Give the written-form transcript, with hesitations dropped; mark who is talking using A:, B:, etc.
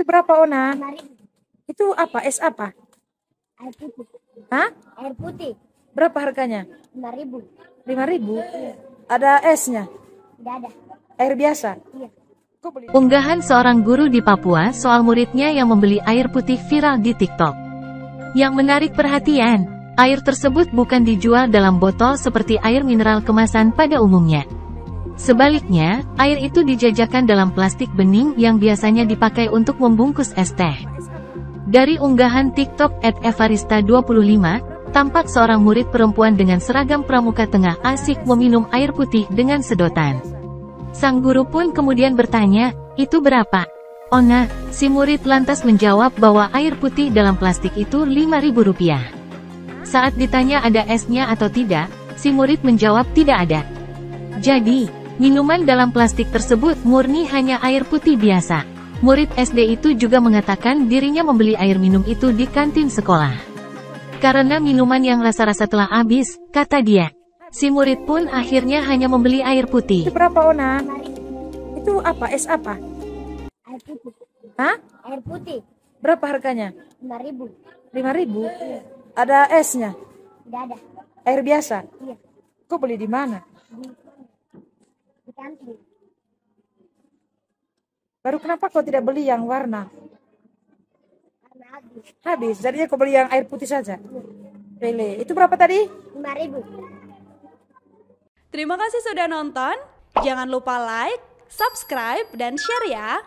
A: Itu berapa, Ona?
B: 5.000.
A: Itu apa? Es apa?
B: Air putih.
A: Hah?
B: Air putih.
A: Berapa harganya?
B: 5.000.
A: 5.000? Ada esnya?
B: Tidak ada.
A: Air biasa?
B: Iya.
A: Kok beli?
C: Unggahan seorang guru di Papua soal muridnya yang membeli air putih viral di TikTok. Yang menarik perhatian, air tersebut bukan dijual dalam botol seperti air mineral kemasan pada umumnya. Sebaliknya, air itu dijajakan dalam plastik bening yang biasanya dipakai untuk membungkus es teh. Dari unggahan TikTok @evarista25, tampak seorang murid perempuan dengan seragam pramuka tengah asik meminum air putih dengan sedotan. Sang guru pun kemudian bertanya, "Itu berapa?" "Ona," si murid lantas menjawab bahwa air putih dalam plastik itu Rp5.000. Saat ditanya ada esnya atau tidak, si murid menjawab tidak ada. Jadi, minuman dalam plastik tersebut murni hanya air putih biasa. Murid SD itu juga mengatakan dirinya membeli air minum itu di kantin sekolah. Karena minuman yang rasa-rasa telah habis, kata dia. Si murid pun akhirnya hanya membeli air putih.
A: Itu berapa, Ona?
B: 5.000.
A: Itu apa? Es apa?
B: Air putih.
A: Hah?
B: Air putih.
A: Berapa harganya?
B: 5.000.
A: 5.000? Ada esnya?
B: Tidak ada.
A: Air biasa?
B: Iya.
A: Kok beli di mana?
B: Di kantin.
A: Baru kenapa kau tidak beli yang warna?
B: Karena habis.
A: Habis, jadinya kau beli yang air putih saja. Pele. Itu berapa tadi?
B: 5.000.
D: Terima kasih sudah nonton. Jangan lupa like, subscribe, dan share ya.